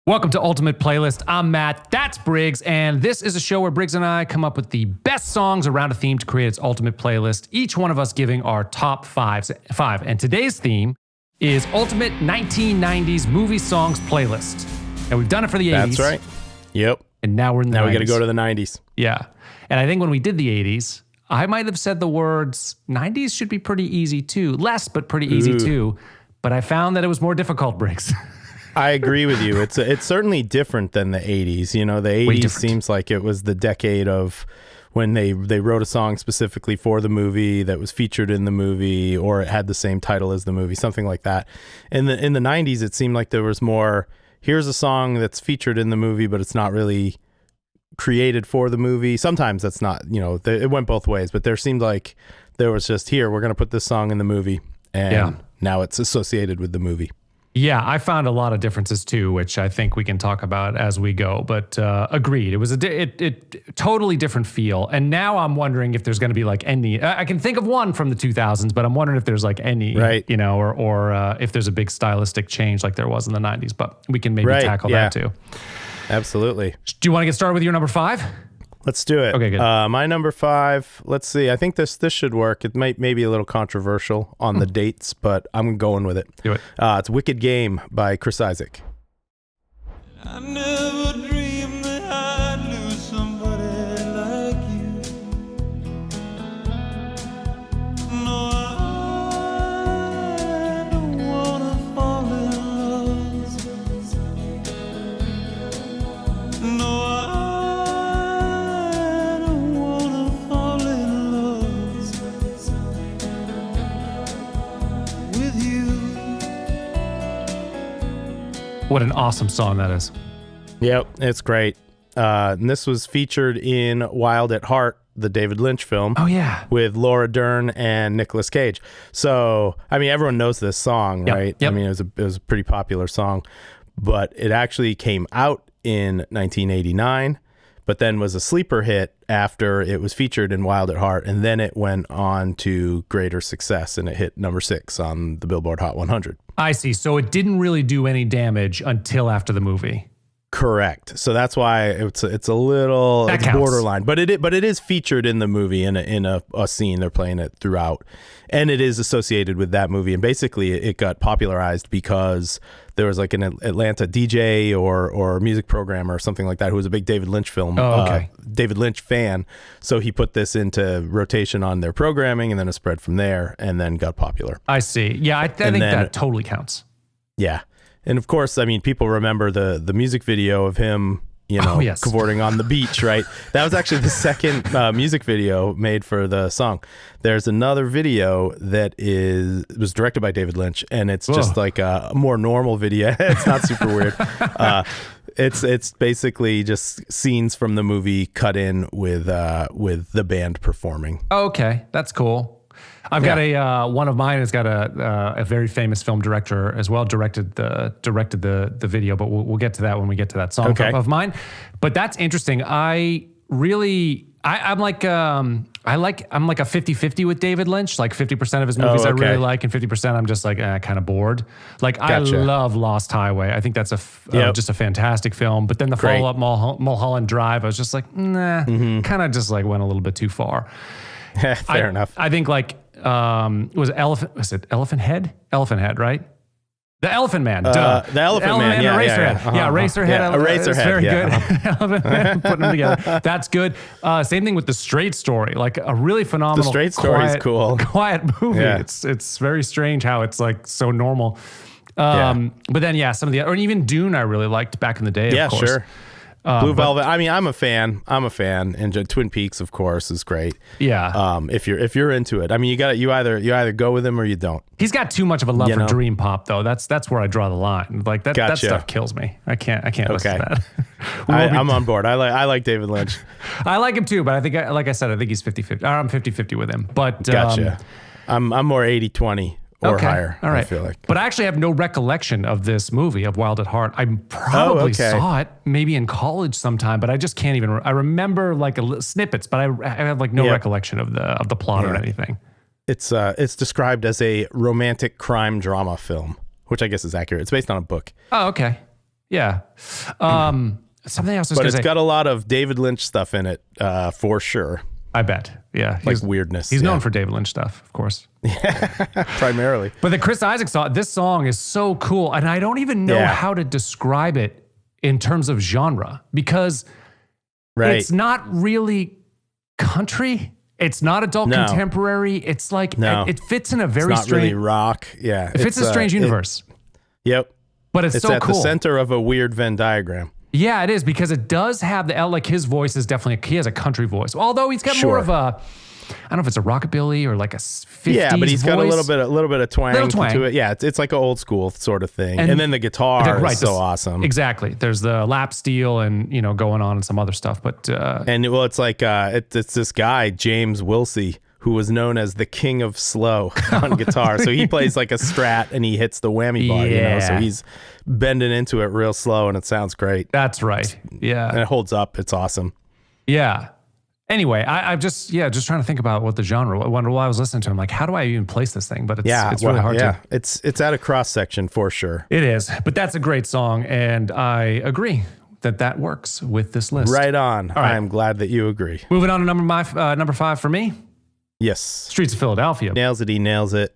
Welcome to Ultimate Playlist. I'm Matt, that's Briggs, and this is a show where Briggs and I come up with the best songs around a theme to create its ultimate playlist, each one of us giving our top five. And today's theme is Ultimate 1990s Movie Songs Playlist. And we've done it for the 80s. That's right. Yep. And now we're in the 90s. Now we got to go to the 90s. Yeah. And I think when we did the 80s, I might have said the words, 90s should be pretty easy too. Less, but pretty easy too. But I found that it was more difficult, Briggs. I agree with you. It's certainly different than the 80s. You know, the 80s seems like it was the decade of when they wrote a song specifically for the movie that was featured in the movie, or it had the same title as the movie, something like that. In the 90s, it seemed like there was more, here's a song that's featured in the movie, but it's not really created for the movie. Sometimes that's not, you know, it went both ways, but there seemed like there was just, here, we're going to put this song in the movie, and now it's associated with the movie. Yeah, I found a lot of differences too, which I think we can talk about as we go. But agreed, it was a totally different feel. And now I'm wondering if there's going to be like any. I can think of one from the 2000s, but I'm wondering if there's like any, right? You know, or if there's a big stylistic change like there was in the 90s. But we can maybe tackle that too. Absolutely. Do you want to get started with your number 5? Let's do it. Okay, good. My number 5, let's see. I think this should work. It might be a little controversial on the dates, but I'm going with it. Do it. It's Wicked Game by Chris Isaak. I never dreamed that I'd lose somebody like you. No, I don't wanna fall in love. No, what an awesome song that is. Yep, it's great. And this was featured in Wild at Heart, the David Lynch film. Oh, yeah. With Laura Dern and Nicolas Cage. So, I mean, everyone knows this song, right? Yep. I mean, it was a pretty popular song, but it actually came out in 1989, but then was a sleeper hit after it was featured in Wild at Heart, and then it went on to greater success, and it hit number 6 on the Billboard Hot 100. I see. So it didn't really do any damage until after the movie. Correct. So that's why it's a little borderline, but it is featured in the movie in a scene. They're playing it throughout, and it is associated with that movie. And basically, it got popularized because there was like an Atlanta DJ or music programmer or something like that who was a big David Lynch David Lynch fan. So he put this into rotation on their programming, and then it spread from there, and then got popular. I see. Yeah, I think that totally counts. Yeah. And of course, I mean, people remember the music video of him, you know, cavorting on the beach, right? That was actually the second music video made for the song. There's another video that was directed by David Lynch, and it's just like a more normal video. It's not super weird. It's basically just scenes from the movie cut in with the band performing. Okay, that's cool. I've got one of mine has got a very famous film director as well directed the video, but we'll get to that when we get to that song of mine. But that's interesting. I'm like a 50-50 with David Lynch. Like 50% of his movies I really like, and 50% I'm just like kind of bored. Like I love Lost Highway. I think that's just a fantastic film. But then the follow-up Mulholland Drive, I was just like, nah, kind of just like went a little bit too far. Fair enough. I think like was it Elephant Head? Elephant Head, right? The Elephant Man. Duh. The Elephant Man. Yeah, Eraserhead. Yeah, Eraserhead. Yeah, Eraserhead. Very good. Elephant Man. Putting them together. That's good. Same thing with The Straight Story. Like a really phenomenal. The Straight Story is cool. Quiet movie. Yeah. It's very strange how it's like so normal. But then some of the, or even Dune I really liked back in the day. Of course. Sure. Blue Velvet. I mean, I'm a fan, and Twin Peaks, of course, is great. Yeah. If you're into it, I mean, you either go with him or you don't. He's got too much of a love for dream pop, though. That's where I draw the line. Like that stuff kills me. I can't listen to that. I'm on board. I like David Lynch. I like him too, but I think, like I said, I think he's 50-50. I'm 50-50 with him. But gotcha. I'm more 80-20. Or higher, all right. I feel like. But I actually have no recollection of this movie, of Wild at Heart. I probably saw it maybe in college sometime, but I just can't even. I remember like snippets, but I have like no recollection of the plot or anything. It's described as a romantic crime drama film, which I guess is accurate. It's based on a book. Oh, okay. Yeah. Something else. But it's got a lot of David Lynch stuff in it, for sure. I bet. Yeah. Like weirdness. He's known for David Lynch stuff, of course. Primarily. But the Chris Isaak song, this song is so cool. And I don't even know how to describe it in terms of genre, because it's not really country. It's not adult contemporary. It's like, it fits in a very strange. It's not really rock. Yeah. It fits a strange universe. Yep. But it's so at cool. The center of a weird Venn diagram. Yeah, it is, because it does have like his voice is definitely, he has a country voice. Although he's got more of a, I don't know if it's a rockabilly or like a 50s but he's got voice. a little bit of twang to it. Yeah, it's like an old school sort of thing. And then the guitar is so awesome. Exactly. There's the lap steel and, going on and some other stuff. But it's like it's this guy, James Wilsey, who was known as the king of slow on guitar. So he plays like a Strat and he hits the whammy bar, so he's bending into it real slow and it sounds great. That's right. Yeah. And it holds up. It's awesome. Yeah. Anyway, I'm just trying to think about what the genre. While I was listening to him, like, how do I even place this thing? But it's really hard to. It's at a cross section for sure. It is, but that's a great song, and I agree that works with this list. Right on. All right. I'm glad that you agree. Moving on to number 5 for me. Yes. Streets of Philadelphia. Nails it. He nails it.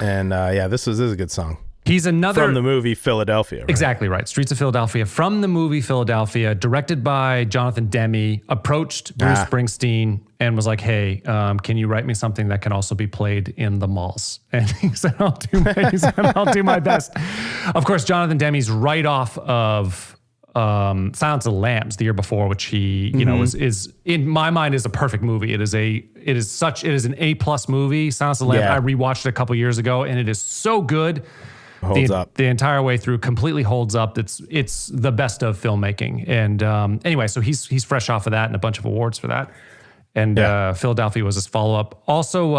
And this is a good song. He's another from the movie Philadelphia. Right? Exactly right. Streets of Philadelphia from the movie Philadelphia, directed by Jonathan Demme, approached Bruce Springsteen and was like, "Hey, can you write me something that can also be played in the malls?" And he said, "I'll do my best." Of course, Jonathan Demme's right off of Silence of the Lambs the year before, which he is in my mind is a perfect movie. It is an A+ movie. Silence of the Lambs. I rewatched it a couple years ago, and it is so good. Holds up the entire way through, completely holds up. It's the best of filmmaking. And anyway, so he's fresh off of that and a bunch of awards for that. And Philadelphia was his follow-up. Also,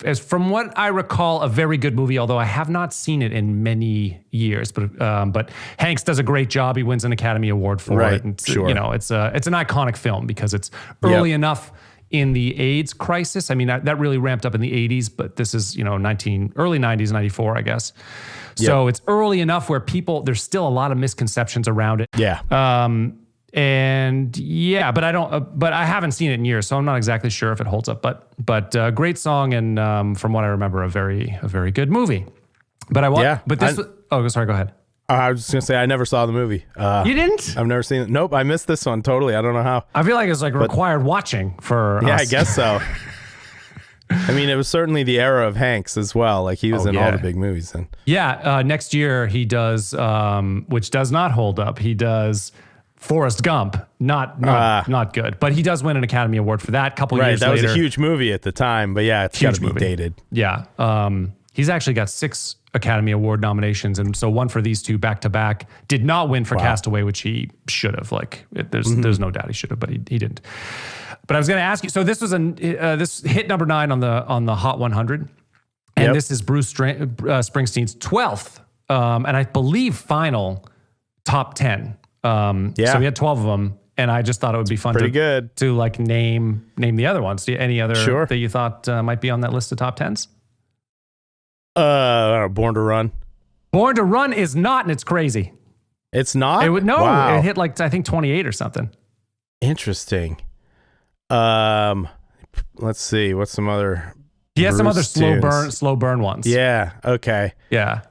as from what I recall, a very good movie, although I have not seen it in many years. But Hanks does a great job. He wins an Academy Award for it. And it's an iconic film because it's early enough in the AIDS crisis. I mean, that really ramped up in the 80s, but this is, early 90s, 94, I guess. So it's early enough where there's still a lot of misconceptions around it. Yeah. But I haven't seen it in years, so I'm not exactly sure if it holds up. But great song, and from what I remember, a very good movie. But sorry, go ahead. I was just gonna say I never saw the movie. You didn't? I've never seen it. Nope, I missed this one totally. I don't know how. I feel like it's required watching for us. Yeah, I guess so. I mean, it was certainly the era of Hanks as well. Like he was in all the big movies then. Yeah, next year he does, which does not hold up. He does Forrest Gump. Not good, but he does win an Academy Award for that. Couple years later, that was a huge movie at the time. But yeah, it's got to be dated. Yeah, he's actually got 6 Academy Award nominations, and so one for these two back to back. Did not win for Castaway, which he should have. There's no doubt he should have, but he didn't. But I was going to ask you. So this was this hit number 9 on the Hot 100, and this is Bruce Springsteen's 12th, and I believe final top 10. So we had 12 of them, and I just thought it would be fun to name the other ones. Any other that you thought might be on that list of top 10s? Born to Run. Born to Run is not, and it's crazy. It's not? It hit I think 28 or something. Interesting. Let's see. What's some other? He has some other slow burn ones. Yeah. Okay. Yeah.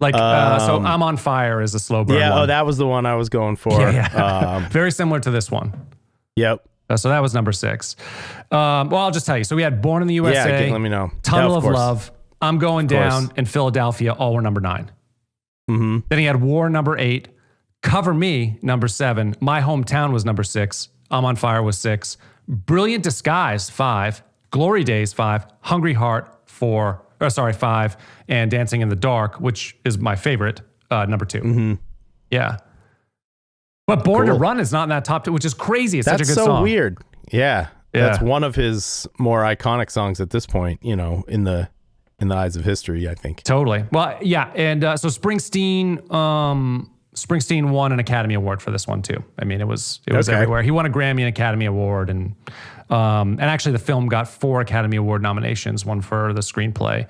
So I'm on Fire is a slow burn. Yeah. one. Oh, that was the one I was going for. Yeah. Very similar to this one. Yep. So that was number 6. Well, I'll just tell you. So we had Born in the USA. Yeah. Let me know. Tunnel of Love. I'm Going Down, and Philadelphia all were number 9. Mm-hmm. Then he had War number 8, Cover Me number 7, My Hometown was number 6, I'm on Fire was 6, Brilliant Disguise 5, Glory Days 5, Hungry Heart 5, and Dancing in the Dark, which is my favorite, number 2. Mm-hmm. Yeah. But Born to Run is not in that top 2, which is crazy. It's such a good song. That's so weird. Yeah. That's one of his more iconic songs at this point, in the eyes of history, I think. Totally. Well, yeah. And so Springsteen won an Academy Award for this one too. I mean, it was everywhere. He won a Grammy and Academy Award, and actually the film got 4 Academy Award nominations, one for the screenplay,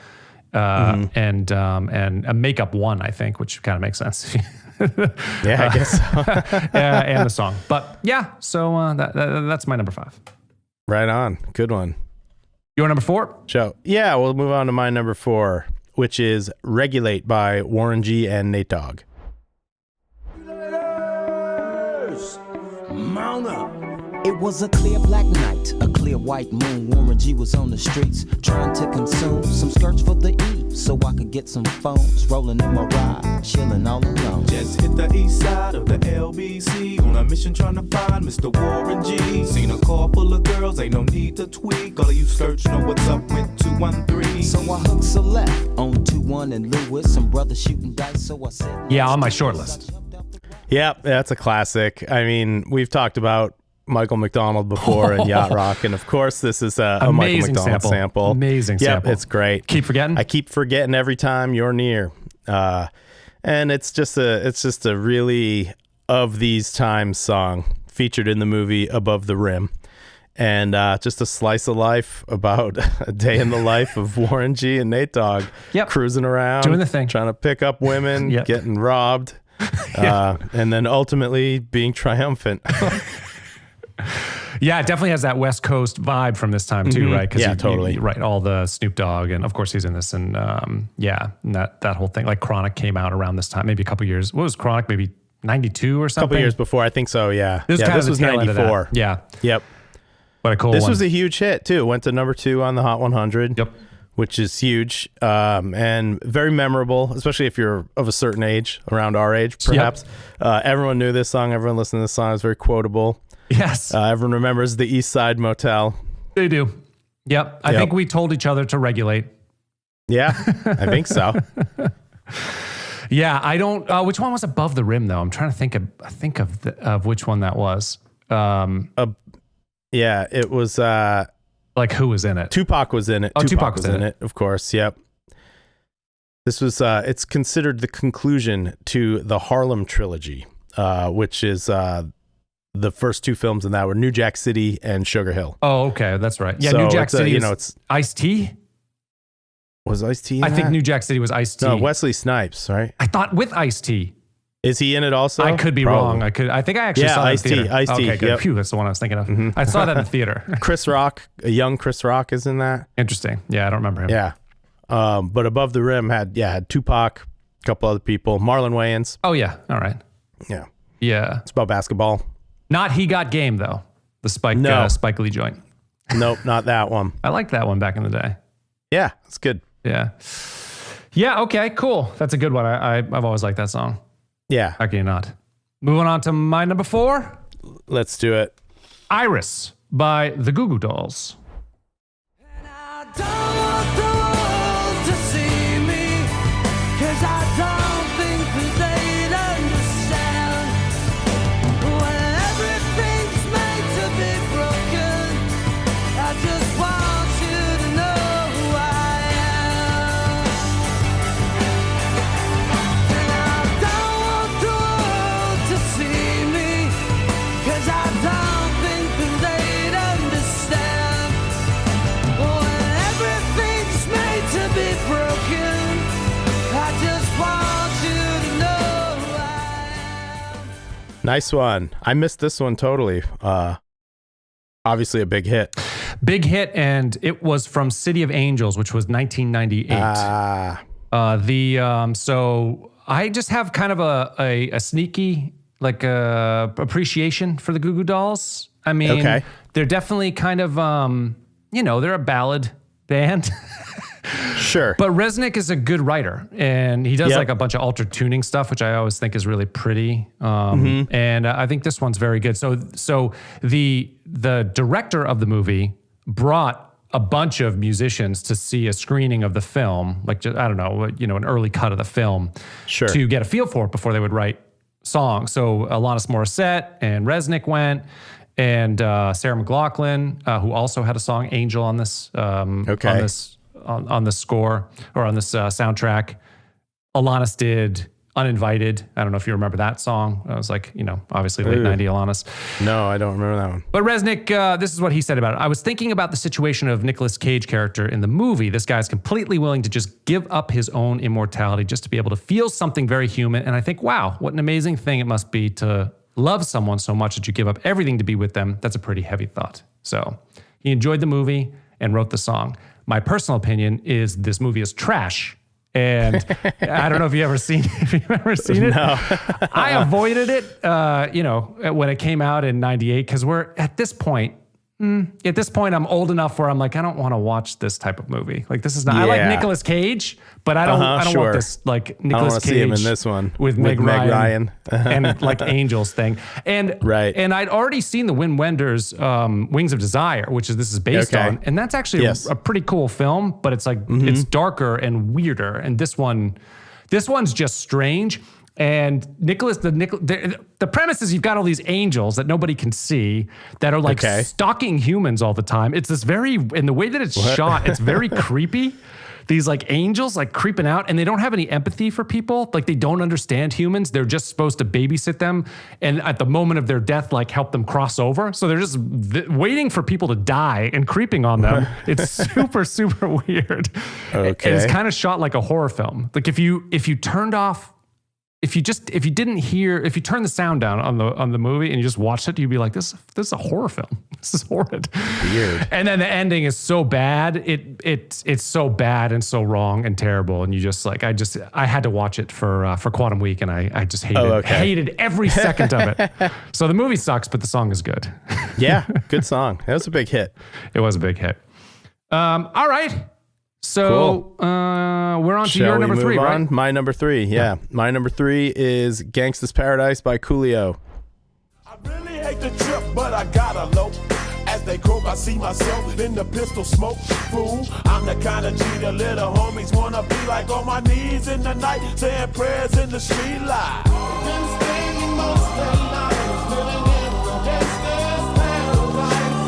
and a makeup one, I think, which kind of makes sense Yeah, I guess so. And the song. But yeah, so that's my number 5. Right on. Good one. Your number 4? Joe. Yeah, we'll move on to my number 4, which is Regulate by Warren G and Nate Dogg. Mount up. It was a clear black night, a clear white moon. Warren G was on the streets trying to consume some skirts for the E, so I could get some phones. Rolling in my ride, chilling all alone. Just hit the east side of the LBC on a mission trying to find Mr. Warren G. Seen a car full of girls, ain't no need to tweak. All of you search know what's up with 213. So I hooked a left on 21 and Lewis. Some brothers shooting dice, so I said, yeah, on my short list. Yeah, that's a classic. I mean, we've talked about Michael McDonald before and Yacht Rock, and of course this is a Michael McDonald sample. Amazing sample. Yep, it's great. Keep forgetting? I keep forgetting every time you're near. And it's just a really of these times song featured in the movie Above the Rim. And just a slice of life about a day in the life of Warren G and Nate Dogg. Yep. Cruising around, doing the thing, trying to pick up women, yep. Getting robbed, and then ultimately being triumphant. Yeah, it definitely has that West Coast vibe from this time too, right? Yeah, totally. Right, all the Snoop Dogg, and of course he's in this, and and that whole thing. Like Chronic came out around this time, maybe a couple years. What was Chronic? Maybe 92 or something. A couple years before, I think so. Yeah, this was 94. Yeah. Yep. What a cool This one. was a huge hit too. Went to number 2 on the Hot 100. Yep. Which is huge and very memorable, especially if you're of a certain age, around our age, perhaps. Yep. Everyone knew this song. Everyone listened to this song. It's very quotable. Yes. Everyone remembers the East Side Motel. They do. Yep. I think we told each other to regulate. Yeah, I think so. Yeah, I don't. Which one was Above the Rim though? I'm trying to think of which one that was. Yeah, it was. Like who was in it? Tupac was in it. Oh, Tupac was in it, of course. Yep. This was. It's considered the conclusion to the Harlem trilogy, which is the first 2 films in that were New Jack City and Sugar Hill. Oh, okay, that's right. Yeah, so New Jack City. It's Ice-T. Was Ice-T in I think that? New Jack City was Ice-T. No, Wesley Snipes, right? I thought with Ice-T. Is he in it also? I could be wrong. I think I actually saw that in the theater. Ice-T. Okay, good. Yep. Phew, that's the one I was thinking of. Mm-hmm. I saw that in the theater. Chris Rock, a young Chris Rock is in that. Interesting. Yeah, I don't remember him. Yeah. But Above the Rim had Tupac, a couple other people, Marlon Wayans. Oh, yeah. All right. Yeah. Yeah. It's about basketball. Not He Got Game, though. The Spike Lee joint. Nope, not that one. I liked that one back in the day. Yeah, it's good. Yeah. Yeah, okay, cool. That's a good one. I've always liked that song. Yeah. How can you not? Moving on to my number 4. Let's do it. Iris by the Goo Goo Dolls. And I don't want the world to see me, 'cause I don't think that they'd understand when everything's made to be broken. I just want you to know who I am. And I don't want the world to see me, 'cause I don't think that they'd understand when everything's made to be broken. I just want you to know who I am. Nice one. I missed this one totally. Obviously a big hit. Big hit, and it was from City of Angels, which was 1998. So I just have kind of a sneaky appreciation for the Goo Goo Dolls. I mean, they're definitely kind of they're a ballad band. Sure. But Resnick is a good writer, and he does like a bunch of altered tuning stuff, which I always think is really pretty. And I think this one's very good. So the director of the movie brought a bunch of musicians to see a screening of the film, an early cut of the film, to get a feel for it before they would write songs. So Alanis Morissette and Resnick went, and Sarah McLachlan, who also had a song "Angel" on this on the score or on this soundtrack. Alanis did Uninvited. I don't know if you remember that song. I was like, obviously late 90s Alanis. No, I don't remember that one. But Resnick, this is what he said about it. I was thinking about the situation of Nicolas Cage character in the movie. This guy's completely willing to just give up his own immortality just to be able to feel something very human. And I think, wow, what an amazing thing it must be to love someone so much that you give up everything to be with them. That's a pretty heavy thought. So he enjoyed the movie and wrote the song. My personal opinion is this movie is trash. And I don't know if you've ever seen it. No. I avoided it, when it came out in 98, because we're at this point, I'm old enough where I'm like, I don't want to watch this type of movie. Like, this is not, I like Nicolas Cage, but I don't want this, like, Nicolas Cage. See him in this one with Meg Ryan. And like Angels thing. And and I'd already seen the Wim Wenders Wings of Desire, which this is based on. And that's actually a pretty cool film, but it's like, it's darker and weirder. And this one's just strange. And the premise is you've got all these angels that nobody can see that are like stalking humans all the time. It's this and the way that it's shot, it's very creepy. These like angels like creeping out, and they don't have any empathy for people. Like, they don't understand humans. They're just supposed to babysit them, and at the moment of their death, like, help them cross over. So they're just waiting for people to die and creeping on them. It's super, super weird. Okay. And it's kind of shot like a horror film. Like, if you turned off, if you turn the sound down on the movie and you just watched it, you'd be like, this is a horror film. This is horrid. Weird. And then the ending is so bad. It's so bad and so wrong and terrible. And you just like, I had to watch it for Quantum Week, and I just hated every second of it. So the movie sucks, but the song is good. Yeah, good song. That was a big hit. It was a big hit. All right. So we're on to your number 3, right? My number 3, yeah. My number 3 is Gangsta's Paradise by Coolio. I really hate the trip, but I gotta low. As they croak, I see myself in the pistol smoke. Fool, I'm the kind of G the little homies wanna be like, on my knees in the night, saying prayers in the street light. Been spending most of their lives living in the gangster's paradise.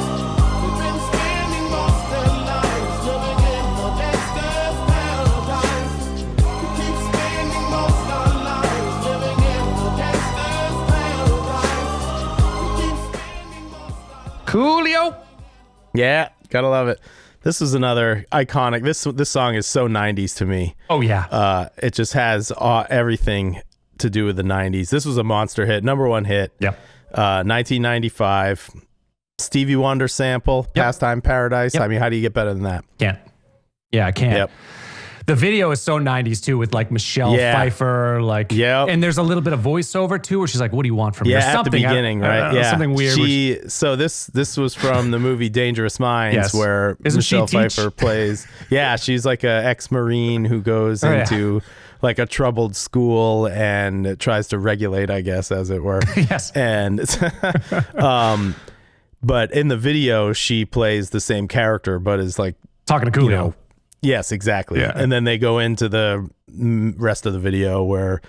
We've been spending most of their lives living in the gangster's paradise. We keep spending most of our lives living in the gangster's paradise. We keep spending most of our lives. Coolio. Yeah, gotta love it. This is another iconic. This song is so 90s to me. Oh yeah. It just has everything to do with the 90s. This was a monster hit, number 1 hit. Yep. 1995. Stevie Wonder sample, Pastime Paradise. Yep. I mean, how do you get better than that? Can't. Yeah, I can't. Yep. The video is so 90s too, with like Michelle Pfeiffer, like, and there's a little bit of voiceover too, where she's like, "What do you want from me?" Or at something. the beginning, right? Yeah, something weird. So this was from the movie Dangerous Minds, where Michelle Pfeiffer plays. Yeah, she's like an ex-Marine who goes into like a troubled school and tries to regulate, I guess, as it were. Yes. And but in the video, she plays the same character, but is like talking to Coolio. Yes, exactly. Yeah. And then they go into the rest of the video where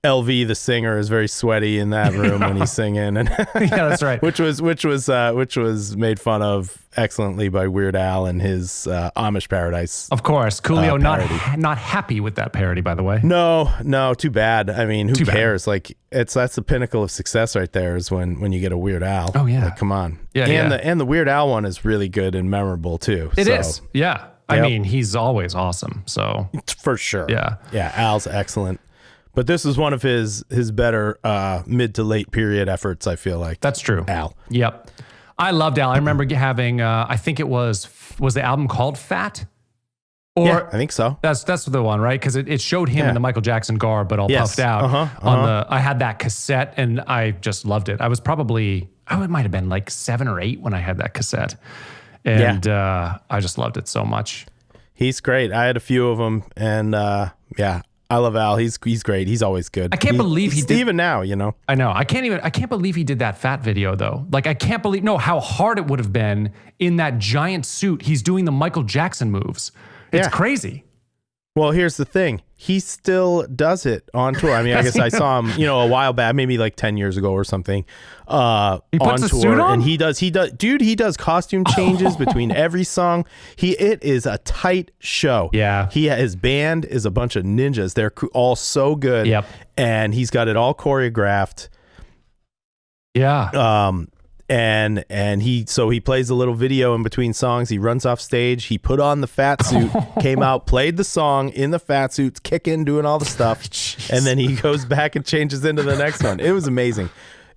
LV, the singer, is very sweaty in that room when he's singing, and yeah, that's right. which was made fun of excellently by Weird Al and his Amish Paradise. Of course, Coolio not happy with that parody, by the way. No, too bad. I mean, who cares? Like, that's the pinnacle of success right there, is when you get a Weird Al. Oh yeah, like, come on. Yeah, and the Weird Al one is really good and memorable too. It is. Yeah. I mean, he's always awesome. So for sure. Yeah. Al's excellent. But this is one of his better mid to late period efforts, I feel like. That's true. Al. Yep. I loved Al. I remember having, I think it was the album called Fat? Or I think so. That's the one, right? Because it showed him in the Michael Jackson garb, but all puffed out. I had that cassette, and I just loved it. I was probably, it might have been like 7 or 8 when I had that cassette. And I just loved it so much. He's great. I had a few of them, and I love Al. He's great. He's always good. I can't believe he did. Even now, you know. I know. I can't believe he did that Fat video though. Like, I can't believe how hard it would have been in that giant suit. He's doing the Michael Jackson moves. It's crazy. Well, here's the thing. He still does it on tour. I mean, I guess I saw him, a while back, maybe like 10 years ago or something, He puts on a tour. suit on? And he does costume changes between every song. It is a tight show. Yeah. His band is a bunch of ninjas. They're all so good. Yep. And he's got it all choreographed. Yeah. And he plays a little video in between songs. He runs off stage. He put on the fat suit, came out, played the song in the fat suit, kicking, doing all the stuff, and then he goes back and changes into the next one. It was amazing.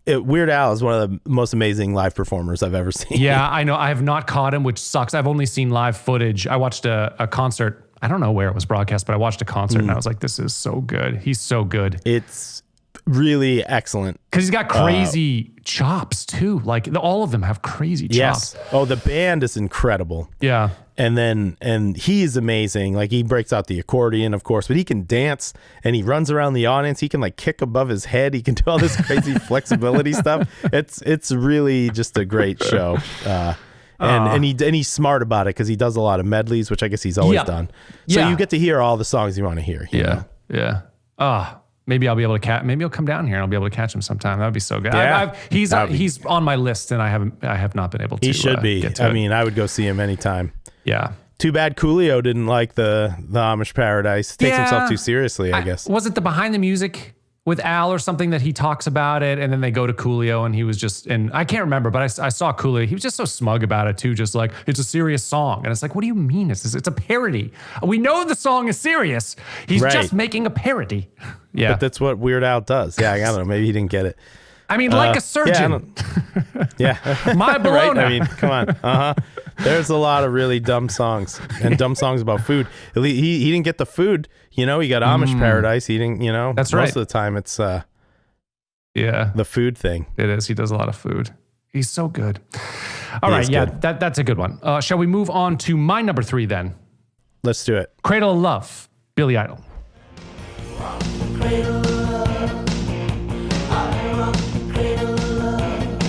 Weird Al is one of the most amazing live performers I've ever seen. Yeah, I know. I have not caught him, which sucks. I've only seen live footage. I watched a concert. I don't know where it was broadcast, but I watched a concert and I was like, this is so good. He's so good. It's really excellent. Because he's got crazy chops too. Like all of them have crazy chops. Yes. Oh, the band is incredible. Yeah. And he's amazing. Like he breaks out the accordion, of course, but he can dance and he runs around the audience. He can like kick above his head. He can do all this crazy flexibility stuff. It's really just a great show. And he's smart about it because he does a lot of medleys, which I guess he's always done. So you get to hear all the songs you want to hear. You know? Yeah. Maybe I'll be able to maybe he'll come down here and I'll be able to catch him sometime. That would be so good. Yeah. He's on my list and I have not been able to. He should be. Get to it. mean, I would go see him anytime. Yeah. Too bad Coolio didn't like the Amish Paradise. Takes himself too seriously, I guess. Was it the behind the music with Al or something that he talks about it, and then they go to Coolio and he was just, and I can't remember, but I saw Coolio. He was just so smug about it too, just like, it's a serious song. And it's like, what do you mean? It's a parody. We know the song is serious. He's just making a parody. Yeah. But that's what Weird Al does. Yeah, I don't know. Maybe he didn't get it. I mean, like a surgeon. Yeah. My bologna. Right? I mean, come on. There's a lot of really dumb songs and dumb songs about food. He didn't get the food. He got Amish Paradise. He didn't, That's right. Most of the time it's the food thing. It is. He does a lot of food. He's so good. All right. Yeah, that's a good one. Shall we move on to my number 3 then? Let's do it. Cradle of Love, Billy Idol. Cradle of love, I rock the cradle of love.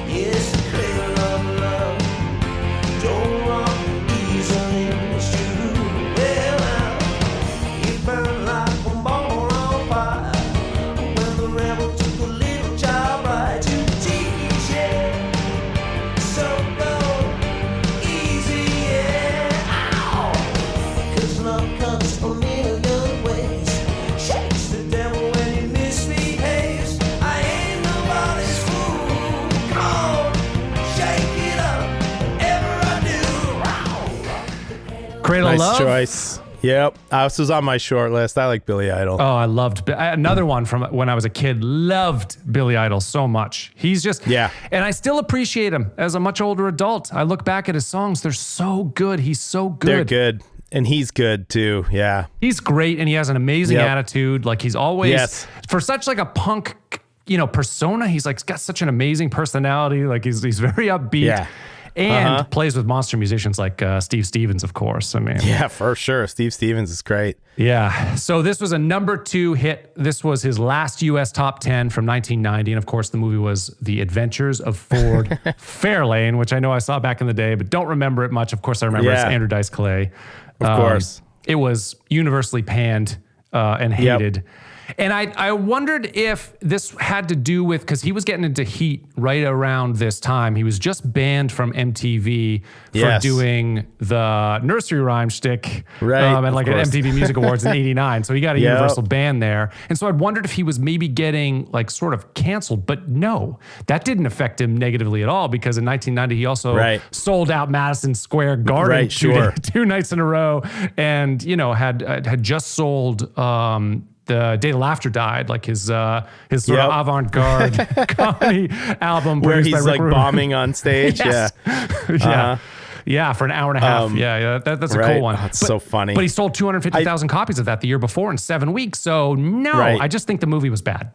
Yes, the cradle of love. Don't rock easily, it's true. Well, you burn like a ball on fire. When the rebel took a little child right to teach it. So go easy, yeah. Ow! 'Cause love comes a million ways. Shakes the devil when he misbehaves. I ain't nobody's fool. Come on, shake it up, whatever I do. Cradle of Nice Love. choice. Yep. This was on my short list. I like Billy Idol. Oh, I loved another one from when I was a kid. Loved Billy Idol so much. He's just and I still appreciate him as a much older adult. I look back at his songs; they're so good. He's so good. They're good, and he's good too. Yeah, he's great, and he has an amazing attitude. Like he's always for such like a punk, persona. He's like got such an amazing personality. Like he's very upbeat. Yeah. And plays with monster musicians like Steve Stevens, of course. I mean, yeah, for sure. Steve Stevens is great. Yeah. So this was a number 2 hit. This was his last U.S. top 10 from 1990. And of course, the movie was The Adventures of Ford Fairlane, which I know I saw back in the day, but don't remember it much. Of course, I remember it's Andrew Dice Clay. Of course. It was universally panned and hated. Yep. And I wondered if this had to do with, because he was getting into heat right around this time. He was just banned from MTV for doing the nursery rhyme shtick and like at MTV Music Awards in '89. So he got a universal ban there. And so I wondered if he was maybe getting like sort of canceled. But no, that didn't affect him negatively at all, because in 1990 he also sold out Madison Square Garden two nights in a row, and had just sold The Day the Laughter Died, like his sort of avant-garde comedy album where he's like bombing on stage. Yeah, for an hour and a half. That's a cool one. Oh, it's so funny. But he sold 250,000 copies of that the year before in 7 weeks. So I just think the movie was bad.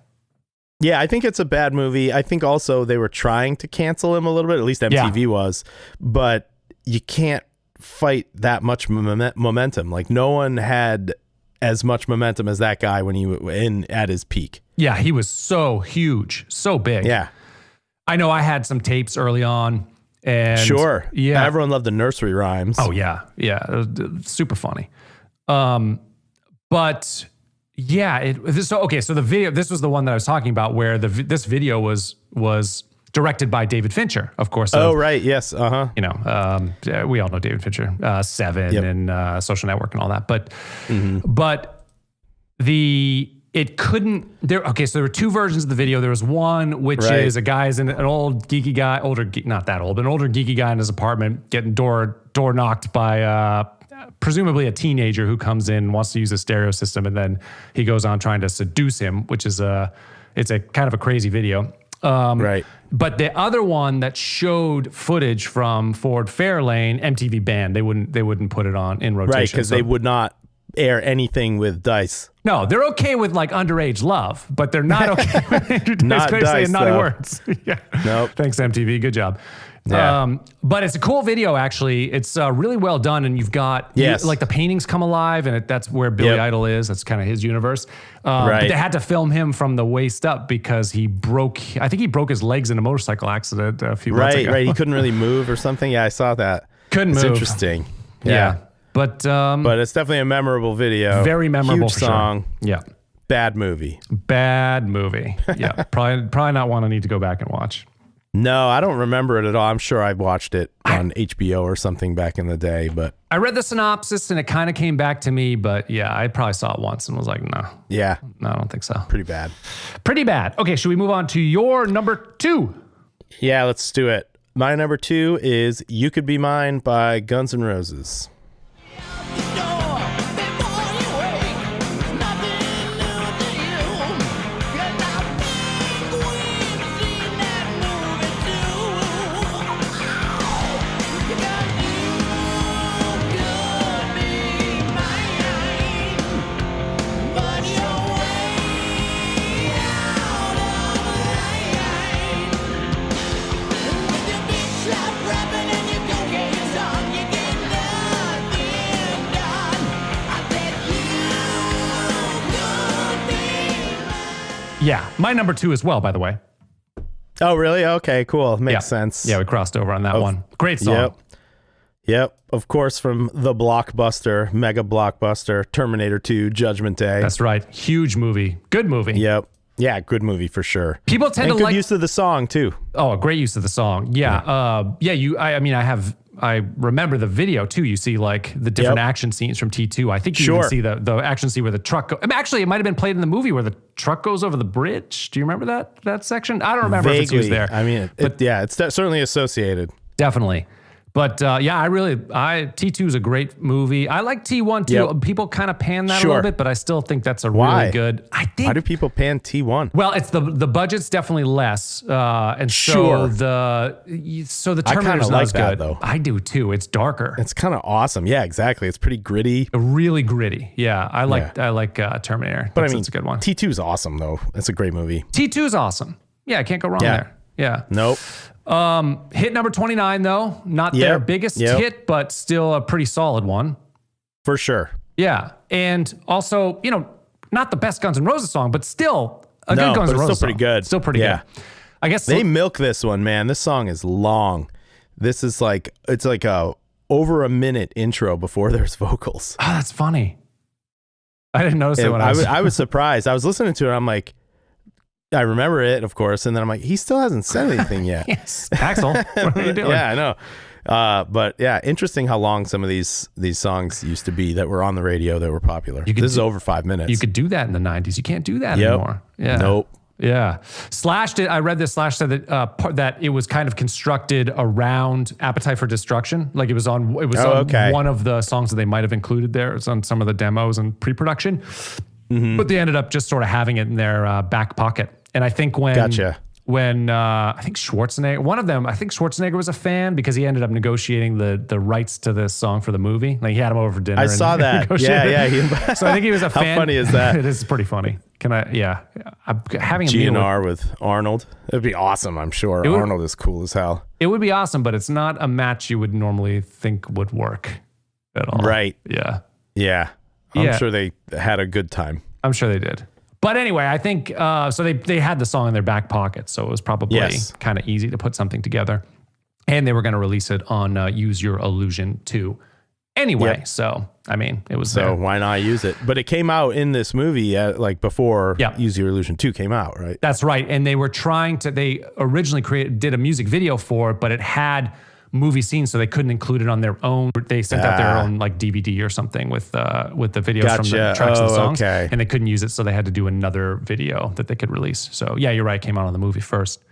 Yeah, I think it's a bad movie. I think also they were trying to cancel him a little bit, at least MTV was, but you can't fight that much momentum. Like no one had as much momentum as that guy when he was at his peak. Yeah, he was so huge, so big. Yeah. I know I had some tapes early on. And everyone loved the nursery rhymes. Oh, yeah. Yeah, it was super funny. But yeah, so the video, this was the one that I was talking about where this video was directed by David Fincher, of course. Right. Yes. You know, we all know David Fincher, Seven and Social Network and all that. But it couldn't there. Okay, so there were two versions of the video. There was one which is a guy's in an old geeky guy, not that old, but an older geeky guy in his apartment getting door knocked by presumably a teenager who comes in, wants to use a stereo system, and then he goes on trying to seduce him, which is it's a kind of a crazy video. Right. But the other one that showed footage from Ford Fairlane, MTV banned. They wouldn't put it on in rotation. Right, because they would not air anything with Dice. No, they're okay with like underage love, but they're not okay with not Dice saying naughty words. Yeah. Nope. Thanks, MTV. Good job. Yeah. But it's a cool video, actually. It's really well done, and you've got like the paintings come alive, and that's where Billy Idol is. That's kind of his universe. But they had to film him from the waist up because I think he broke his legs in a motorcycle accident a few months ago. Right. He couldn't really move or something. Yeah, I saw that. Couldn't move. Interesting. Yeah. But it's definitely a memorable video. Very memorable. Huge song. Sure. Yeah. Bad movie. Yeah. Probably not one I need to go back and watch. No, I don't remember it at all. I'm sure I watched it on HBO or something back in the day, but I read the synopsis and it kind of came back to me, but yeah, I probably saw it once and was like, no. Yeah. No, I don't think so. Pretty bad. Okay, should we move on to your number 2? Yeah, let's do it. My number 2 is You Could Be Mine by Guns N' Roses. Yeah, my number 2 as well, by the way. Oh, really? Okay, cool. Makes sense. Yeah, we crossed over on that one. Great song. Yep. Of course, from the blockbuster, mega blockbuster, Terminator 2, Judgment Day. That's right. Huge movie. Good movie. Yep. Yeah, good movie for sure. People tend to good like use of the song too. Oh, a great use of the song. Yeah. I remember the video too. You see like the different action scenes from T2. I think you even see the action scene where the truck actually, it might have been played in the movie where the truck goes over the bridge. Do you remember that section? I don't remember if it's used there. I mean, it's certainly associated. Definitely. But T2 is a great movie. I like T1 too. Yep. People kind of pan that a little bit, but I still think that's a really good. Why do people pan T1? Well, it's the budget's definitely less, and so the Terminator's not as good. Though. I do too. It's darker. It's kind of awesome. Yeah, exactly. It's pretty gritty. Really gritty. Yeah, I like Terminator. But it's a good one. T2 is awesome though. It's a great movie. T2 is awesome. Yeah, I can't go wrong there. Yeah. Nope. Hit number 29 though, not their biggest hit, but still a pretty solid one. For sure. Yeah. And also, not the best Guns N' Roses song, but still a good Guns N' Roses still pretty good. Still pretty good. I guess they milk this one, man. This song is long. This is it's like a over a minute intro before there's vocals. Oh, that's funny. I didn't notice it when I was surprised. I was listening to it. I'm like, I remember it, of course, and then I'm like, he still hasn't said anything yet. Yes, Axel, what are you doing? Yeah, I know. But yeah, interesting how long some of these songs used to be that were on the radio that were popular. This is over 5 minutes. You could do that in the 90s. You can't do that anymore. Yeah. Nope. Yeah. Slash I read this. Slash said that that it was kind of constructed around Appetite for Destruction. Like it was on one of the songs that they might have included there. It's on some of the demos and pre-production. Mm-hmm. But they ended up just sort of having it in their back pocket. And I think when I think Schwarzenegger was a fan because he ended up negotiating the rights to this song for the movie. Like he had him over for dinner. I saw that. Yeah. So I think he was a fan. How funny is that? It is pretty funny. I'm having a GNR with Arnold. It'd be awesome. I'm sure Arnold is cool as hell. It would be awesome, but it's not a match you would normally think would work at all. Right. Yeah. Yeah. I'm sure they had a good time. I'm sure they did. But anyway, I think, so they had the song in their back pocket, so it was probably kind of easy to put something together. And they were going to release it on Use Your Illusion 2 anyway. Yep. So, I mean, it was So there. why not use it? But it came out in this movie like before Use Your Illusion 2 came out, right? That's right. And they were they originally did a music video for it, but it had movie scenes, so they couldn't include it on their own. They sent out their own like DVD or something with the videos from the tracks and songs, and they couldn't use it, so they had to do another video that they could release. So yeah, you're right. It came out on the movie first.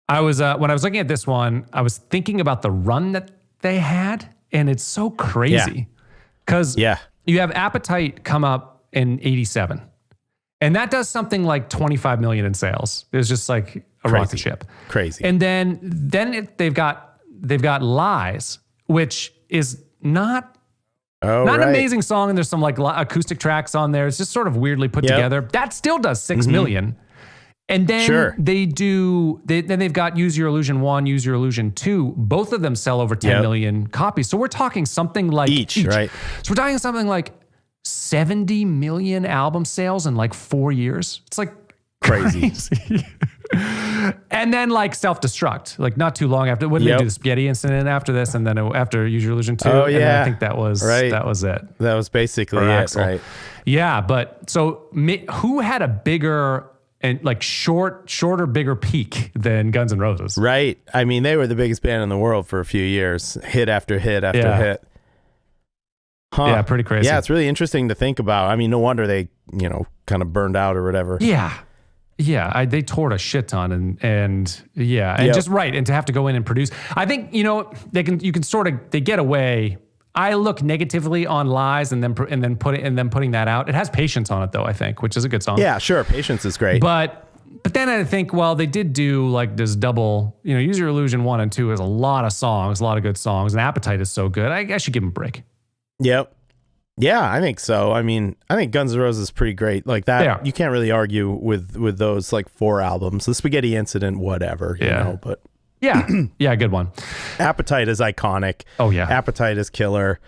I was when I was looking at this one, I was thinking about the run that they had, and it's so crazy because you have Appetite come up in '87, and that does something like 25 million in sales. It was just like a rocket ship, crazy. And then they've got Lies, which is not an amazing song, and there's some like acoustic tracks on there. It's just sort of weirdly put together. That still does 6 million. And then they've got Use Your Illusion 1, Use Your Illusion 2. Both of them sell over 10 million copies. So we're talking something like each, right? So we're talking something like 70 million album sales in like 4 years. It's like crazy. And then like Self-Destruct, like not too long after, when they do the spaghetti incident after this, and then after Use Your Illusion 2. Oh, and then I think that was it. That was basically it, right? Yeah, but so who had a bigger and like shorter, bigger peak than Guns N' Roses? Right. I mean, they were the biggest band in the world for a few years, hit after hit after hit. Huh. Yeah, pretty crazy. Yeah, it's really interesting to think about. I mean, no wonder they, kind of burned out or whatever. Yeah. Yeah, they toured a shit ton, and just right, and to have to go in and produce. I think they get away. I look negatively on Lies, and then putting that out. It has Patience on it though, I think, which is a good song. Yeah, sure, Patience is great. But then I think, well, they did do like this double. Use Your Illusion 1 and 2 has a lot of songs, a lot of good songs, and Appetite is so good. I should give them a break. Yep. Yeah, I think so. I mean, I think Guns N' Roses is pretty great. Like that, you can't really argue with those like 4 albums. The Spaghetti Incident, whatever, you know, but yeah, good one. Appetite is iconic. Oh yeah, Appetite is killer.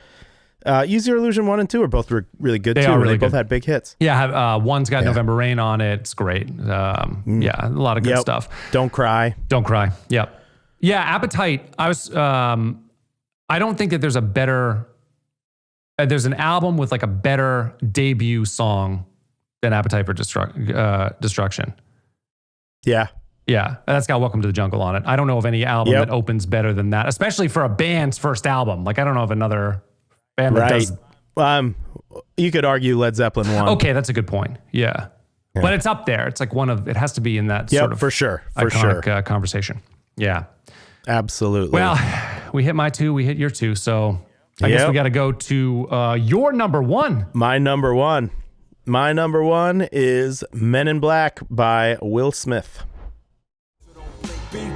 Use Your Illusion 1 and 2 are both really good too. They both had big hits. Yeah, one's got November Rain on it. It's great. Yeah, a lot of good stuff. Don't Cry. Yep. Yeah, Appetite. I don't think that there's a better. There's an album with like a better debut song than Appetite for Destruction. Yeah. Yeah. That's got Welcome to the Jungle on it. I don't know of any album that opens better than that, especially for a band's first album. Like, I don't know of another band that does. You could argue Led Zeppelin 1. Okay, that's a good point. Yeah. But it's up there. It's like it has to be in that sort of for sure. iconic conversation. Yeah. Absolutely. Well, we hit my 2, we hit your 2. So I guess we got to go to your number 1. My number 1. My number 1 is Men in Black by Will Smith.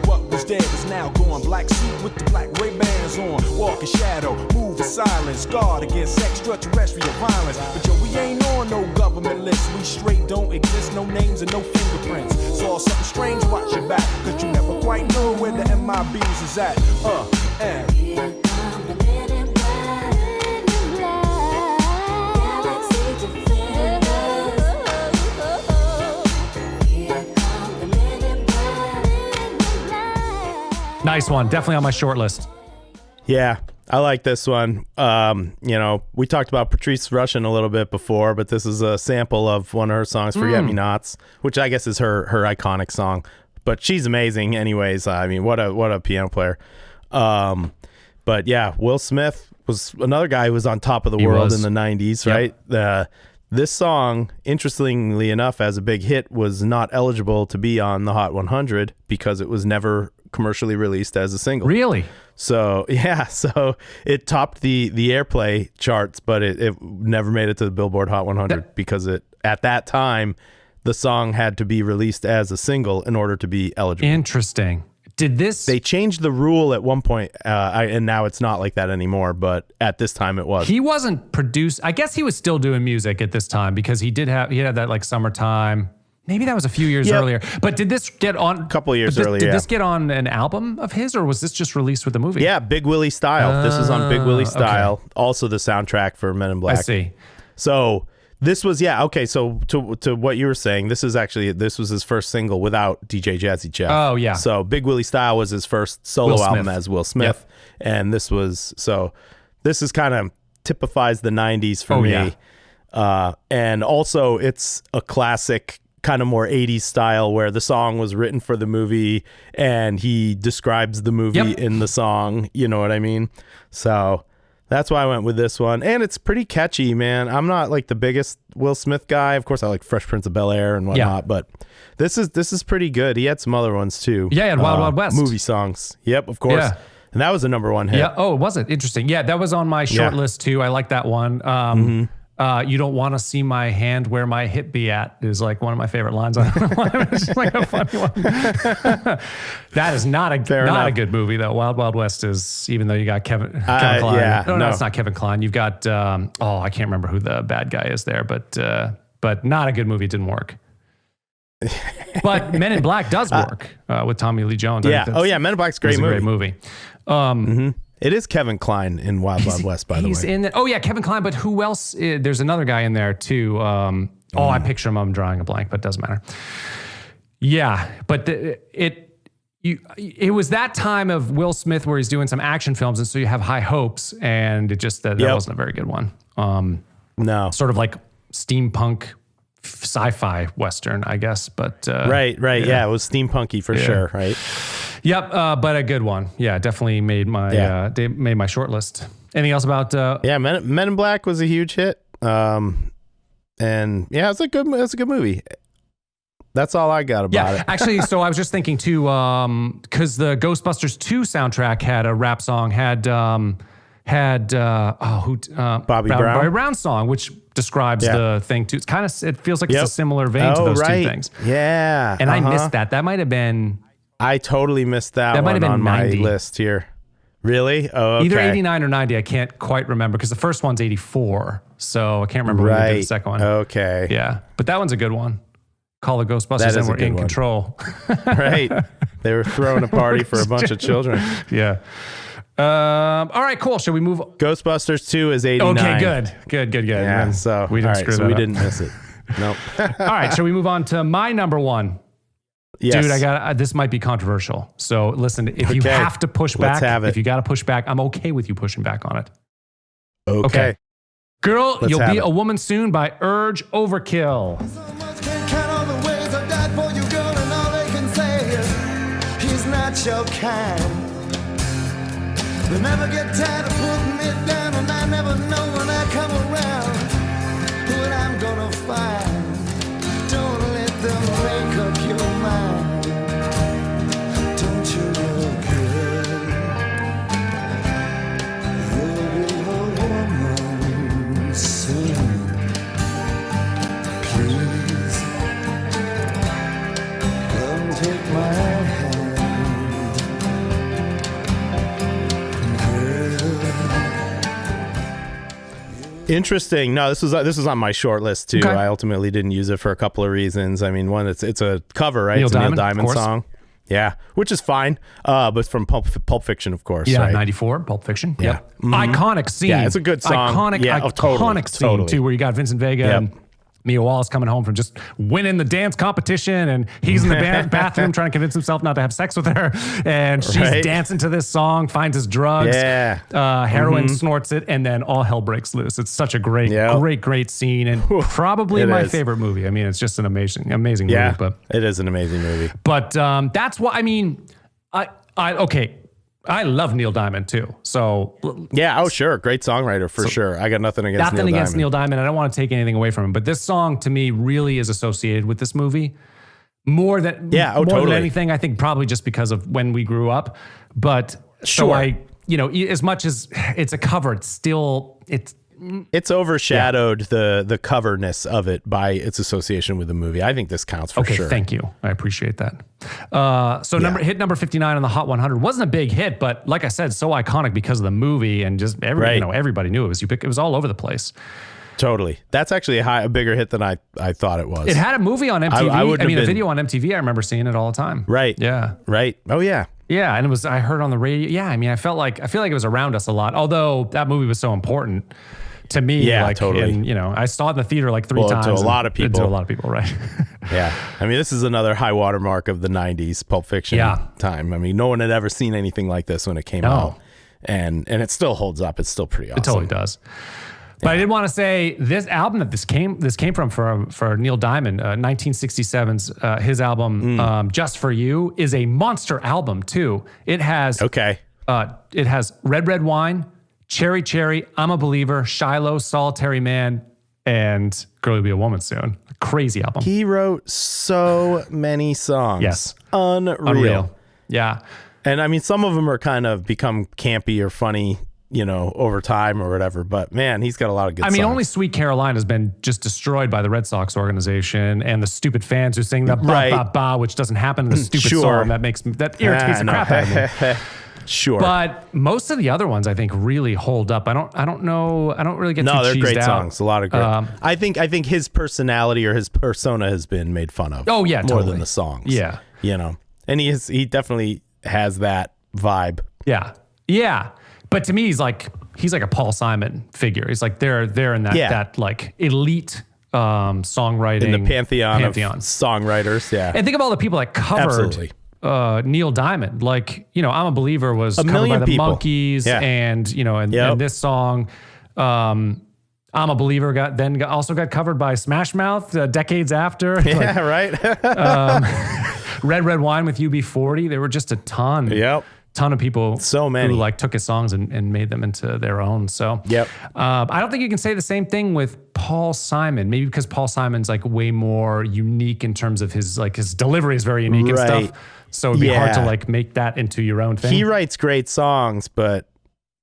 What was dead is now gone. Black suit with the black Ray-Bans on. Walk in shadow, move in silence. Guard against extraterrestrial violence. But yo, we ain't on no government list. We straight don't exist. No names and no fingerprints. Saw something strange, watch your back. Cause you never quite know where the MIBs is at. Nice one. Definitely on my short list. Yeah, I like this one. We talked about Patrice Rushen a little bit before, but this is a sample of one of her songs, Forget Me Nots, which I guess is her iconic song. But she's amazing anyways. I mean, what a piano player. But yeah, Will Smith was another guy who was on top of the world in the 90s, right? This song, interestingly enough, as a big hit, was not eligible to be on the Hot 100 because it was never commercially released as a single. Really? So it topped the airplay charts, but it never made it to the Billboard Hot 100 because at that time the song had to be released as a single in order to be eligible. Interesting. They changed the rule at one point, and now it's not like that anymore, but at this time it was. He wasn't produced. I guess he was still doing music at this time because he had that like Summertime. Maybe that was a few years earlier. But did this get on? A couple of years earlier. Did this get on an album of his, or was this just released with the movie? Yeah, Big Willie Style. This is on Big Willie Style. Okay. Also the soundtrack for Men in Black. I see. So this was, okay. So to what you were saying, this was his first single without DJ Jazzy Jeff. Oh, yeah. So Big Willie Style was his first solo album as Will Smith. Yep. And this was, this is kind of typifies the 90s for me. Yeah. And also it's a classic kind of more 80s style where the song was written for the movie and he describes the movie in the song. You know what I mean? So that's why I went with this one. And it's pretty catchy, man. I'm not like the biggest Will Smith guy. Of course, I like Fresh Prince of Bel-Air and whatnot, but this is pretty good. He had some other ones too. Yeah, he had Wild Wild West. Movie songs. Yep, of course. Yeah. And that was a #1 hit. Yeah. Oh, was it? Interesting. Yeah, that was on my short list too. I like that one. You don't want to see my hand where my hip be at is like one of my favorite lines. I don't know why. It's just like a funny one. That is not a good movie though. Wild Wild West is, even though you got Kevin Kline. Yeah, no, it's not Kevin Kline. You've got I can't remember who the bad guy is there, but not a good movie. It didn't work. But Men in Black does work with Tommy Lee Jones. Yeah. Men in Black's a great movie. It is Kevin Kline in Wild Wild West, by the way. He's in it. Oh yeah, Kevin Kline. But who else? There's another guy in there too. I picture him. I'm drawing a blank, but it doesn't matter. Yeah, but it was that time of Will Smith where he's doing some action films, and so you have high hopes, and it just that wasn't a very good one. No, sort of like steampunk sci-fi western, I guess. But right, yeah, it was steampunky for sure, right? Yep, but a good one. Yeah, definitely made my short list. Anything else about? Men in Black was a huge hit, and it's a good movie. That's all I got about it. Actually, so I was just thinking too, because the Ghostbusters 2 soundtrack had a rap song, Bobby Brown song, which describes the thing too. It's kind of, it feels like it's a similar vein to those two things. Yeah, and I missed that. That might have been. I totally missed that one on 90. My list here. Really? Oh, okay. Either 89 or 90. I can't quite remember because the first one's 84. So I can't remember when we did the second one. Okay. Yeah. But that one's a good one. Call the Ghostbusters and we're in control. Right. They were throwing a party for a bunch of children. Yeah. All right, cool. Shall we move? Ghostbusters 2 is 89. Okay, good. Yeah, so we didn't screw that up. We didn't miss it. Nope. All right, shall we move on to my #1? Yes. Dude, this might be controversial. So listen, if you have to push back, if you got to push back, I'm okay with you pushing back on it. Okay. Girl, You'll Be a Woman Soon by Urge Overkill. So much can't count all the ways I died for you, girl, and all they can say is he's not your kind. They never get tired of putting it down, and I never know when I come around what I'm gonna find. Don't let them make up your mind. Don't you look good? You'll be a woman soon. Please come take my hand. Interesting. No, this was on my short list too. Okay. I ultimately didn't use it for a couple of reasons. I mean, one, it's a cover, right? Neil it's a Diamond, Neil Diamond song. Yeah, which is fine. But from Pulp Fiction, of course. Yeah, right? 94, Pulp Fiction. Yeah. Yep. Iconic scene. Yeah, it's a good song. Iconic scene too, where you got Vincent Vega and Mia Wallace coming home from just winning the dance competition, and he's in the bathroom trying to convince himself not to have sex with her, and she's dancing to this song, finds his drugs, heroin, snorts it, and then all hell breaks loose. It's such a great scene, and probably my favorite movie. I mean, it's just an amazing movie. But it is an amazing movie. But that's why, I mean, I love Neil Diamond too. So yeah, sure, great songwriter for sure. I got nothing against Neil Diamond. I don't want to take anything away from him, but this song to me really is associated with this movie more than anything. I think probably just because of when we grew up. But so as much as it's a cover, it's overshadowed the coverness of it by its association with the movie. I think this counts for sure. Okay, thank you. I appreciate that. Hit number 59 on the Hot 100 wasn't a big hit, but like I said, so iconic because of the movie and just everybody knew it was. It was all over the place. Totally. That's actually a bigger hit than I thought it was. It had a movie on MTV. A video on MTV. I remember seeing it all the time. Right. Yeah. Right. Oh yeah. Yeah, and I heard on the radio. Yeah, I mean, I feel like it was around us a lot. Although that movie was so important to me. Yeah, totally. And, I saw it in the theater like 3 times. To a lot of people. To a lot of people, right? Yeah. I mean, this is another high watermark of the 90s Pulp Fiction time. I mean, no one had ever seen anything like this when it came out. and it still holds up. It's still pretty awesome. It totally does. But I did want to say this album that this came from for Neil Diamond, 1967's his album Just for You is a monster album too. It has it has Red Red Wine, Cherry Cherry, I'm a Believer, Shiloh, Solitary Man, and Girl You'll Be a Woman Soon. Crazy album. He wrote so many songs. Yes. Unreal. Yeah. And I mean, some of them are kind of become campy or funny, you know, over time or whatever. But man, he's got a lot of good songs. Only Sweet Caroline has been just destroyed by the Red Sox organization and the stupid fans who sing the ba ba ba, which doesn't happen in the stupid song. That irritates the crap out of me. Sure. But most of the other ones I think really hold up. I don't know. I don't really get too cheesed out. No, they're great songs. A lot of great. I think his personality or his persona has been made fun of. Oh yeah, more than the songs. Yeah, you know, and he definitely has that vibe. Yeah, yeah. But to me, he's like a Paul Simon figure. He's like they're in that like elite songwriting in the pantheon of songwriters. Yeah, and think of all the people that covered Neil Diamond. Like, you know, I'm a Believer was covered by the Monkees, and you know, and this song, I'm a Believer also got covered by Smash Mouth decades after. Yeah, right. Red Red Wine with UB40. There were just a ton. Yep. Ton of people, so many, who like took his songs and made them into their own. So I don't think you can say the same thing with Paul Simon. Maybe because Paul Simon's like way more unique in terms of his delivery is very unique and stuff. So it'd be hard to like make that into your own thing. He writes great songs, but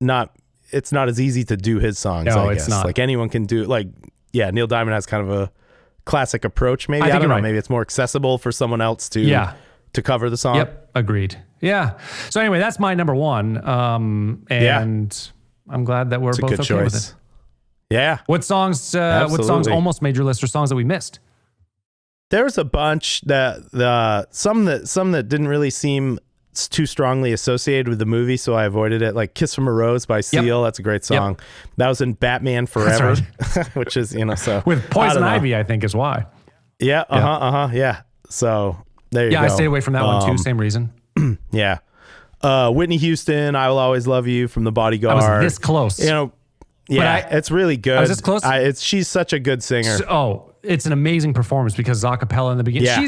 it's not as easy to do his songs. No, I guess. It's not. Like anyone can do. Like Neil Diamond has kind of a classic approach. Maybe I don't know. Maybe it's more accessible for someone else to cover the song. Yep, agreed. Yeah. So anyway, that's my number one. And I'm glad that we're both okay with it. Yeah. What songs almost made your list or songs that we missed? There's a bunch that some that didn't really seem too strongly associated with the movie, so I avoided it. Like "Kiss from a Rose" by Seal, that's a great song. That was in Batman Forever, which is so with Poison Ivy, I think is why. Yeah. Yeah. So there you go. Yeah, I stayed away from that one too. Same reason. Yeah. Whitney Houston, "I Will Always Love You" from The Bodyguard. I was this close. You know. Yeah, it's really good. I was this close. She's such a good singer. It's an amazing performance because a cappella in the beginning. Yeah.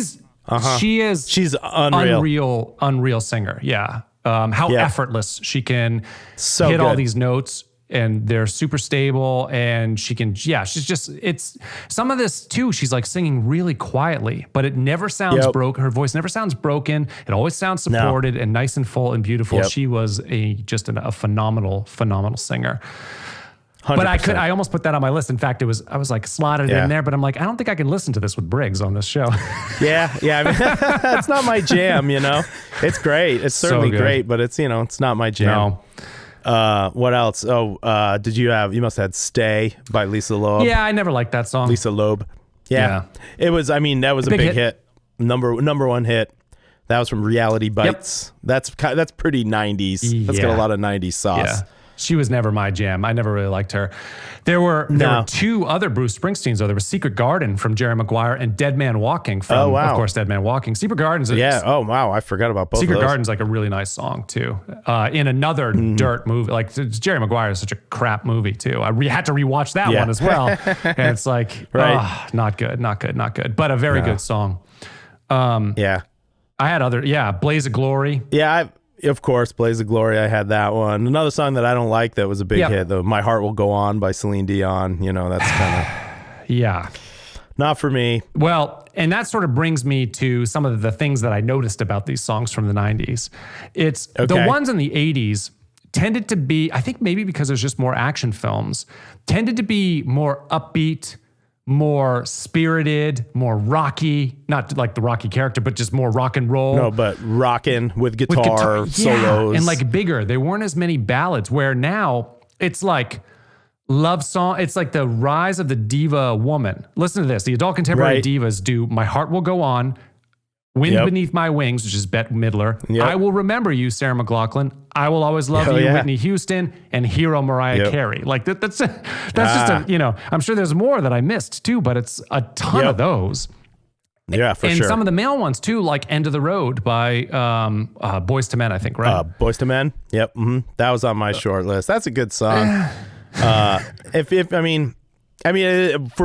She's unreal singer. Yeah. How effortless she can hit all these notes, and they're super stable, and she can, it's some of this too. She's like singing really quietly, but it never sounds broken. Her voice never sounds broken. It always sounds supported and nice and full and beautiful. She was just a phenomenal singer. 100%. But I almost put that on my list. In fact, I was like slotted in there, but I'm like, I don't think I can listen to this with Briggs on this show. Yeah. I mean, it's not my jam, you know. It's great. It's certainly great, but it's, it's not my jam. No. What else? You must have had "Stay" by Lisa Loeb. Yeah, I never liked that song. Lisa Loeb. Yeah. It was, that was a big hit. Number one hit. That was from Reality Bites. That's pretty 90s. That's got a lot of 90s sauce. Yeah. She was never my jam. I never really liked her. There were two other Bruce Springsteens, though. There was "Secret Garden" from Jerry Maguire and "Dead Man Walking" from, of course, Dead Man Walking. Secret Garden's I forgot about both of those. Secret Garden's like a really nice song, too. In another dirt movie. Like, Jerry Maguire is such a crap movie, too. I had to rewatch that one as well. And it's like, not good. But a very good song. I had "Blaze of Glory." Yeah, of course, "Blaze of Glory." I had that one. Another song that I don't like that was a big hit, though, "My Heart Will Go On" by Celine Dion. That's kind of not for me. Well, and that sort of brings me to some of the things that I noticed about these songs from the 90s. It's the ones in the 80s tended to be, I think maybe because there's just more action films, tended to be more upbeat, more spirited, more rocky, not like the Rocky character, but just more rock and roll. No, but rocking with guitar solos. And like bigger. There weren't as many ballads, where now it's like love song. It's like the rise of the diva woman. Listen to this. The adult contemporary divas do "My Heart Will Go On," "Wind Beneath My Wings," which is Bette Midler. "I Will Remember You," Sarah McLachlan. "I Will Always Love You," Whitney Houston, and "Hero," Mariah Carey. Like that's just I'm sure there's more that I missed too, but it's a ton of those. Yeah, for and sure. some of the male ones too, like "End of the Road" by Boyz II Men, I think, right? Boyz II Men. Yep, that was on my short list. That's a good song. For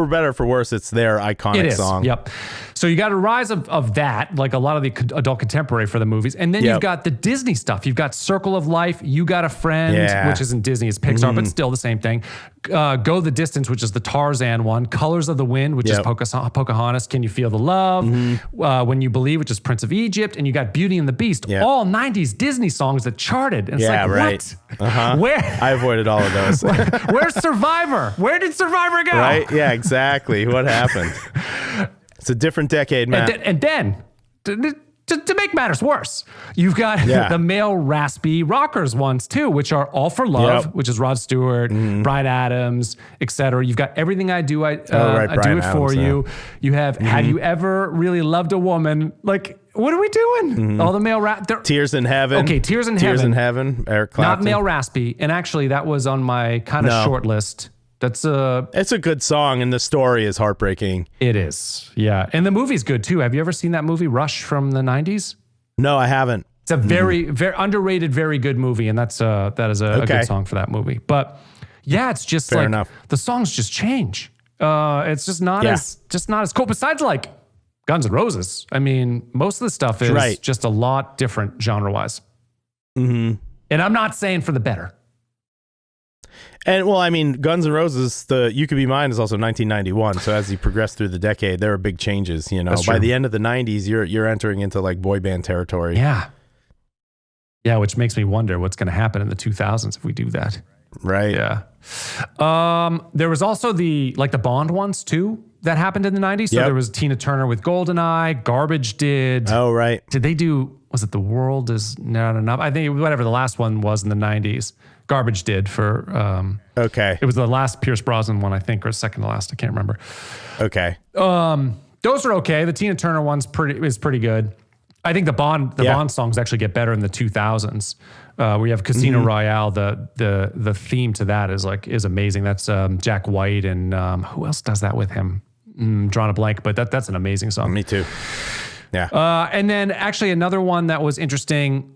better or for worse, it's their iconic song. Yep. So you got a rise of that, like a lot of the adult contemporary for the movies. And then you've got the Disney stuff. You've got Circle of Life, You Got a Friend, which isn't Disney, it's Pixar, but still the same thing. Go the Distance, which is the Tarzan one. Colors of the Wind, which is Pocahontas, Can You Feel the Love? When You Believe, which is Prince of Egypt. And you got Beauty and the Beast, all 90s Disney songs that charted. And it's what? Where? I avoided all of those. Where's Survivor? Where did Survivor go? Right? Yeah, exactly. What happened? It's a different decade, man. And then to make matters worse, you've got the male raspy rockers ones too, which are All for Love, which is Rod Stewart, Bryan Adams, etc. You've got Everything I Do, I Do It For You. You have Have You Ever Really Loved a Woman? Like, what are we doing? All the male rap. Tears in Heaven. Okay, Tears in Heaven. Tears in Heaven. Eric Clapton. Not male raspy. And actually, that was on my kind of short list. It's a good song, and the story is heartbreaking. It is, yeah. And the movie's good too. Have you ever seen that movie, Rush, from the 90s? No, I haven't. It's a very, very underrated, very good movie, and that is a good song for that movie. But yeah, it's just Fair enough. The songs just change. It's just not as cool. Besides, like Guns N' Roses, I mean, most of the stuff is just a lot different genre-wise. And I'm not saying for the better. And well, I mean, Guns N' Roses, the You Could Be Mine is also 1991. So as you progress through the decade, there are big changes. You know, by the end of the 90s, you're entering into like boy band territory. Yeah, which makes me wonder what's going to happen in the 2000s if we do that. Right. Yeah. There was also the Bond ones too that happened in the 90s. So there was Tina Turner with Goldeneye. Garbage did. Oh, right. Did they do? Was it The World Is Not Enough? I think whatever the last one was in the 90s. Garbage did for it was the last Pierce Brosnan one, I think, or second to last. I can't remember. Okay. Those are okay. The Tina Turner one's pretty good. I think the Bond songs actually get better in the 2000s. We have Casino Royale. The theme to that is amazing. That's Jack White and who else does that with him? Drawn a blank, but that's an amazing song. Me too. Yeah. And then actually another one that was interesting,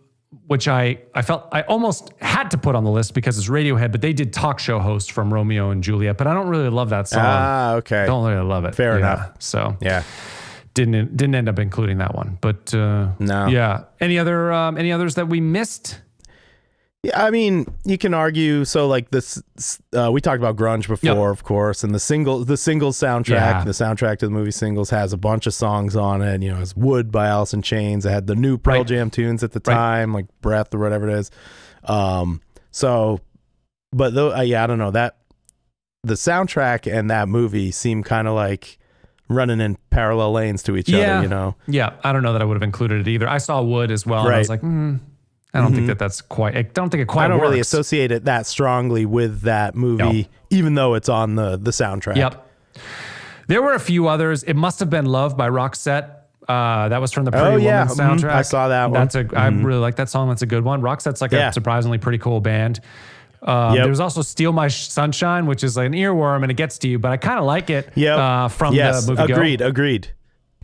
which I felt I almost had to put on the list because it's Radiohead, but they did Talk Show Host from Romeo and Juliet, but I don't really love that song. Okay. Don't really love it. Fair enough. So didn't end up including that one, but no. Yeah. Any others that we missed? Yeah, I mean, you can argue. So, like this, we talked about grunge before, of course, and the singles soundtrack, the soundtrack to the movie Singles has a bunch of songs on it. You know, it's Wood by Alice in Chains. It had the new Pearl Jam tunes at the time, like Breath or whatever it is. But though, I don't know that the soundtrack and that movie seem kind of like running in parallel lanes to each other. You know? Yeah, I don't know that I would have included it either. I saw Wood as well, and I was like, I don't think that's quite. I don't think it quite. I don't works. really associate it that strongly with that movie, even though it's on the soundtrack. Yep. There were a few others. It Must Have Been Love by Roxette. That was from the Pretty Woman soundtrack. I saw that one. I really like that song. That's a good one. Roxette's like a surprisingly pretty cool band. There was also Steal My Sunshine, which is like an earworm and it gets to you, but I kind of like it from the movie. Agreed.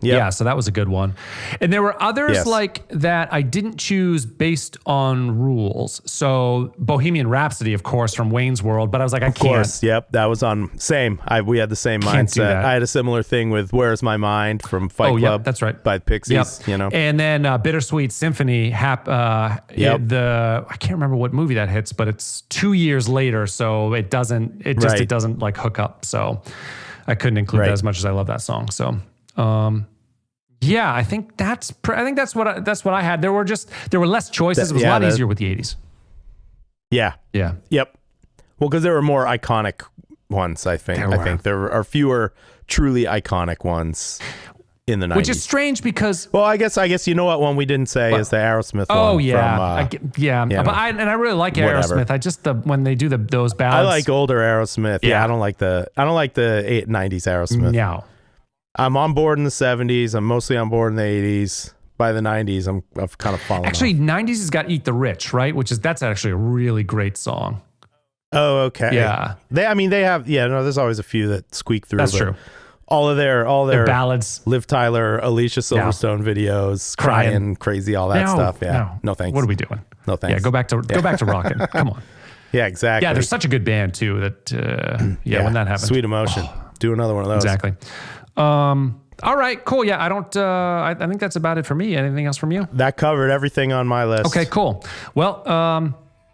Yeah, so that was a good one. And there were others like that I didn't choose based on rules. So Bohemian Rhapsody, of course, from Wayne's World, but I was like, I can't. Of course, that was on same. We had the same mindset. I had a similar thing with Where's My Mind from Fight Club. That's right. By the Pixies, you know. And then Bittersweet Symphony, I can't remember what movie that hits, but it's 2 years later, so it doesn't like hook up. So I couldn't include that as much as I love that song. So I think that's what I had. There were less choices. It was a lot easier with the 80s. Yeah. Yep. Well, because there were more iconic ones, I think. I think there are fewer truly iconic ones in the 90s. Which is strange because... Well, I guess you know what one we didn't say is the Aerosmith one. Oh, yeah. But I really like Aerosmith. I just, when they do those ballads... I like older Aerosmith. Yeah, I don't like the 90s Aerosmith. No. I'm on board in the 70s. I'm mostly on board in the 80s. By the 90s, I've kind of fallen Actually, off. 90s has got Eat the Rich, right? That's actually a really great song. Oh, okay. Yeah. They have, there's always a few that squeak through. That's true. all their ballads, Liv Tyler, Alicia Silverstone videos, crying, crazy, all that stuff. Yeah, no thanks. What are we doing? No thanks. Yeah, go back to rocking. Come on. Yeah, exactly. Yeah, they're such a good band too. That when that happens, Sweet Emotion. Do another one of those. Exactly. All right, cool. Yeah, I don't. I think that's about it for me. Anything else from you? That covered everything on my list. Okay, cool. Well,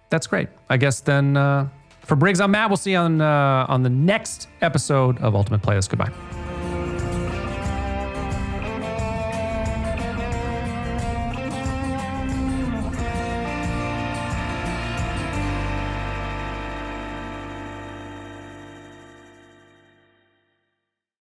that's great. I guess then for Briggs, I'm Matt. We'll see you on the next episode of Ultimate Playlist. Goodbye.